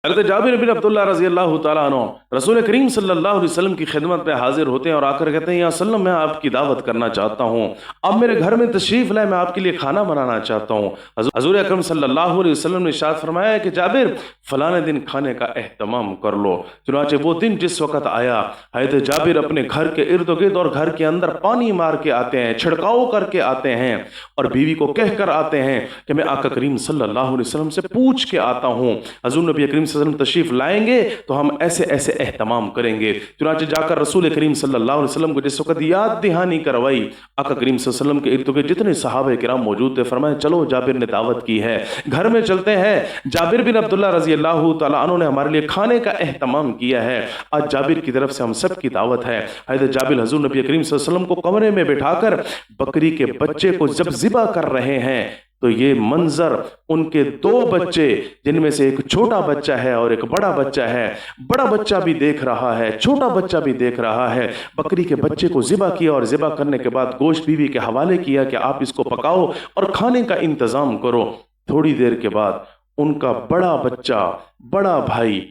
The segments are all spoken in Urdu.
حضرت جابر بن عبداللہ رضی اللہ تعالیٰ عنہ رسول کریم صلی اللہ علیہ وسلم کی خدمت میں حاضر ہوتے ہیں اور آ کر کہتے ہیں یا وسلم میں آپ کی دعوت کرنا چاہتا ہوں، آپ میرے گھر میں تشریف لائے، میں آپ کے لیے کھانا بنانا چاہتا ہوں۔ حضور اکرم صلی اللہ علیہ وسلم نے ارشاد فرمایا کہ جابر فلاں دن کھانے کا اہتمام کر لو۔ چنانچہ وہ دن جس وقت آیا، حضرت جابر اپنے گھر کے ارد گرد اور گھر کے اندر پانی مار کے آتے ہیں، چھڑکاؤ کر کے آتے ہیں اور بیوی کو کہہ کر آتے ہیں کہ میں آقا کریم صلی اللہ علیہ وسلم سے پوچھ کے آتا ہوں، حضور نبی کریم صلی اللہ علیہ وسلم تشریف لائیں گے تو ہم ایسے ایسے اہتمام کریں گے۔ چنانچہ جا کر رسول کریم صلی اللہ علیہ وسلم کو جس وقت یاد دہانی کروائی، آقا کریم صلی اللہ علیہ وسلم کے ارد گرد جتنے صحابہ کرام موجود تھے، فرمایا چلو جابر نے دعوت کی ہے، گھر میں چلتے ہیں۔ جابر بن عبداللہ رضی اللہ تعالیٰ عنہ نے ہمارے لیے کھانے کا اہتمام کیا ہے، آج جابر کی طرف سے ہم سب کی دعوت ہے۔ حضرت جابر حضور نبی کریم صلی اللہ علیہ وسلم کو کمرے میں بٹھا کر بکری کے بچے کو جب ذبح کر رہے ہیں تو یہ منظر ان کے دو بچے، جن میں سے ایک چھوٹا بچہ ہے اور ایک بڑا بچہ ہے، بڑا بچہ بھی دیکھ رہا ہے، چھوٹا بچہ بھی دیکھ رہا ہے، بکری کے بچے کو ذبح کیا اور ذبح کرنے کے بعد گوشت بیوی کے حوالے کیا کہ آپ اس کو پکاؤ اور کھانے کا انتظام کرو۔ تھوڑی دیر کے بعد ان کا بڑا بچہ، بڑا بھائی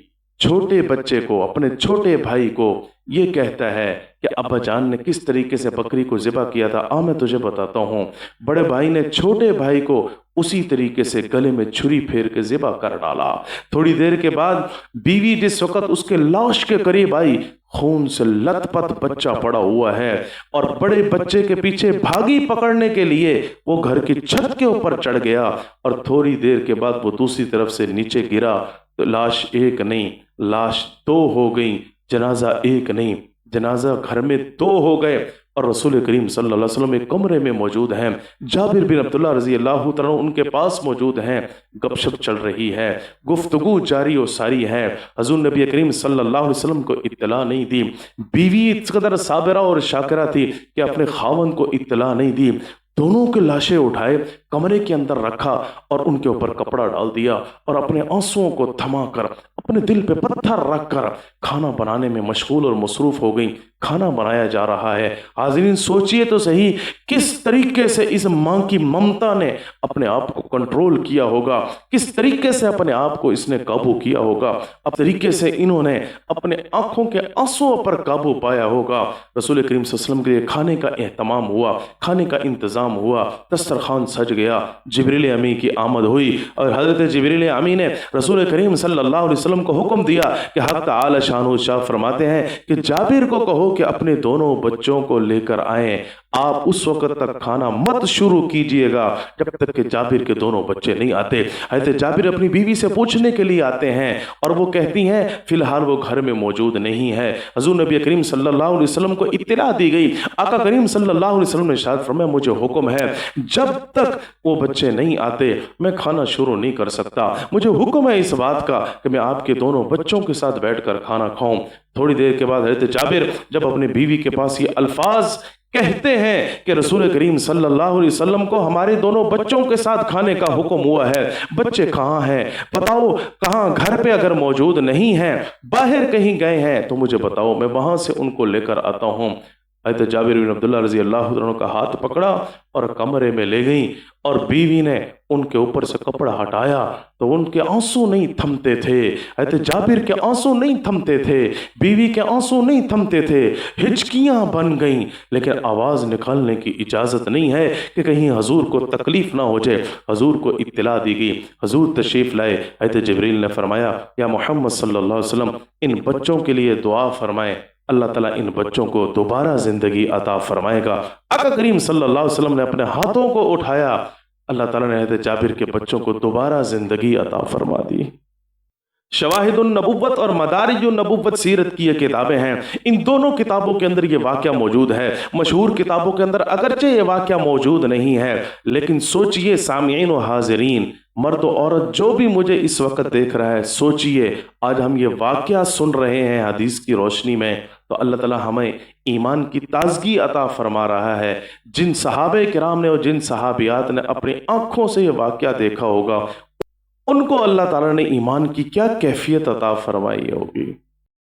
چھوٹے بچے کو، اپنے چھوٹے بھائی کو یہ کہتا ہے کہ ابا جان نے کس طریقے سے بکری کو ذبح کیا تھا، میں تجھے بتاتا ہوں۔ بڑے بھائی نے چھوٹے بھائی کو اسی طریقے سے گلے میں چھری پھیر کے ذبح کر ڈالا۔ تھوڑی دیر کے بعد بیوی جس وقت اس کے لاش کے قریب آئی، خون سے لت پت بچہ پڑا ہوا ہے اور بڑے بچے کے پیچھے بھاگی پکڑنے کے لیے وہ گھر کی چھت کے اوپر چڑھ گیا اور تھوڑی دیر کے بعد وہ دوسری طرف سے نیچے گرا تو لاش ایک نہیں، لاش دو ہو گئی، جنازہ ایک نہیں، جنازہ گھر میں دو ہو گئے اور رسول کریم صلی اللہ علیہ وسلم ایک کمرے میں موجود ہیں، جابر بن عبداللہ رضی اللہ تعالیٰ ان کے پاس موجود ہیں، گپ شپ چل رہی ہے، گفتگو جاری و ساری ہے۔ حضور نبی کریم صلی اللہ علیہ وسلم کو اطلاع نہیں دی، بیوی اس قدر صابرہ اور شاکرہ تھی کہ اپنے خاوند کو اطلاع نہیں دی۔ دونوں کے لاشیں اٹھائے، کمرے کے اندر رکھا اور ان کے اوپر کپڑا ڈال دیا اور اپنے آنسوؤں کو تھما کر، اپنے دل پہ پتھر رکھ کر کھانا بنانے میں مشغول اور مصروف ہو گئی۔ کھانا بنایا جا رہا ہے۔ حاضرین سوچئے تو صحیح کس طریقے سے اس ماں کی ممتا نے اپنے آپ کو کنٹرول کیا ہوگا، کس طریقے سے اپنے آپ کو اس نے قابو کیا ہوگا، اب طریقے سے انہوں نے اپنے آنکھوں کے آنسوؤں پر قابو پایا ہوگا۔ رسول کریم صلی اللہ علیہ وسلم کے لیے کھانے کا اہتمام ہوا، کھانے کا انتظام ہوا، دسترخوان سج گیا، جبریل امی کی آمد ہوئی اور حضرت جبریل امی نے رسول کریم صلی اللہ علیہ وسلم کو حکم دیا کہ حق تعالی شانہ شاہ فرماتے ہیں کہ جابر کو کہو کہ اپنے دونوں بچوں کو لے کر آئیں، آپ اس وقت تک کھانا مت شروع کیجئے گا جب تک کہ جابر کے دونوں بچے نہیں آتے۔ حضرت جابر اپنی بیوی سے پوچھنے کے لیے آتے ہیں اور وہ کہتی ہیں فی الحال وہ گھر میں موجود نہیں ہے۔ حضور نبی کریم صلی اللہ علیہ وسلم کو اطلاع دی گئی، آقا کریم صلی اللہ علیہ وسلم نے ارشاد فرمایا مجھے حکم ہے جب تک وہ بچے نہیں آتے میں کھانا شروع نہیں کر سکتا، مجھے حکم ہے اس بات کا کہ میں آپ کے دونوں بچوں کے ساتھ بیٹھ کر کھانا کھاؤں۔ تھوڑی دیر کے بعد حضرت جابر جب اپنے بیوی کے پاس یہ الفاظ کہتے ہیں کہ رسول کریم صلی اللہ علیہ وسلم کو ہمارے دونوں بچوں کے ساتھ کھانے کا حکم ہوا ہے، بچے کہاں ہیں بتاؤ، کہاں گھر پہ اگر موجود نہیں ہیں، باہر کہیں گئے ہیں تو مجھے بتاؤ، میں وہاں سے ان کو لے کر آتا ہوں۔ حضرت جابر بن عبداللہ رضی اللہ عنہ کا ہاتھ پکڑا اور کمرے میں لے گئیں اور بیوی نے ان کے اوپر سے کپڑا ہٹایا تو ان کے آنسو نہیں تھمتے تھے، حضرت جابر کے آنسو نہیں تھمتے تھے، بیوی کے آنسو نہیں تھمتے تھے، ہچکیاں بن گئیں لیکن آواز نکالنے کی اجازت نہیں ہے کہ کہیں حضور کو تکلیف نہ ہو جائے۔ حضور کو اطلاع دی گئی، حضور تشریف لائے، حضرت جبریل نے فرمایا یا محمد صلی اللہ علیہ وسلم ان بچوں کے لیے دعا فرمائیں، اللہ تعالیٰ ان بچوں کو دوبارہ زندگی عطا فرمائے گا۔ آقا کریم صلی اللہ علیہ وسلم نے اپنے ہاتھوں کو اٹھایا، اللہ تعالیٰ نے حضرت جابر کے بچوں کو دوبارہ زندگی عطا فرما دی۔ شواہد النبوت اور مدارج النبوت سیرت کی یہ کتابیں ہیں، ان دونوں کتابوں کے اندر یہ واقعہ موجود ہے۔ مشہور کتابوں کے اندر اگرچہ یہ واقعہ موجود نہیں ہے لیکن سوچئے سامعین و حاضرین، مرد و عورت جو بھی مجھے اس وقت دیکھ رہا ہے، سوچئے آج ہم یہ واقعہ سن رہے ہیں حدیث کی روشنی میں تو اللہ تعالیٰ ہمیں ایمان کی تازگی عطا فرما رہا ہے۔ جن صحابہ کرام نے اور جن صحابیات نے اپنی آنکھوں سے یہ واقعہ دیکھا ہوگا ان کو اللہ تعالیٰ نے ایمان کی کیا کیفیت عطا فرمائی ہوگی۔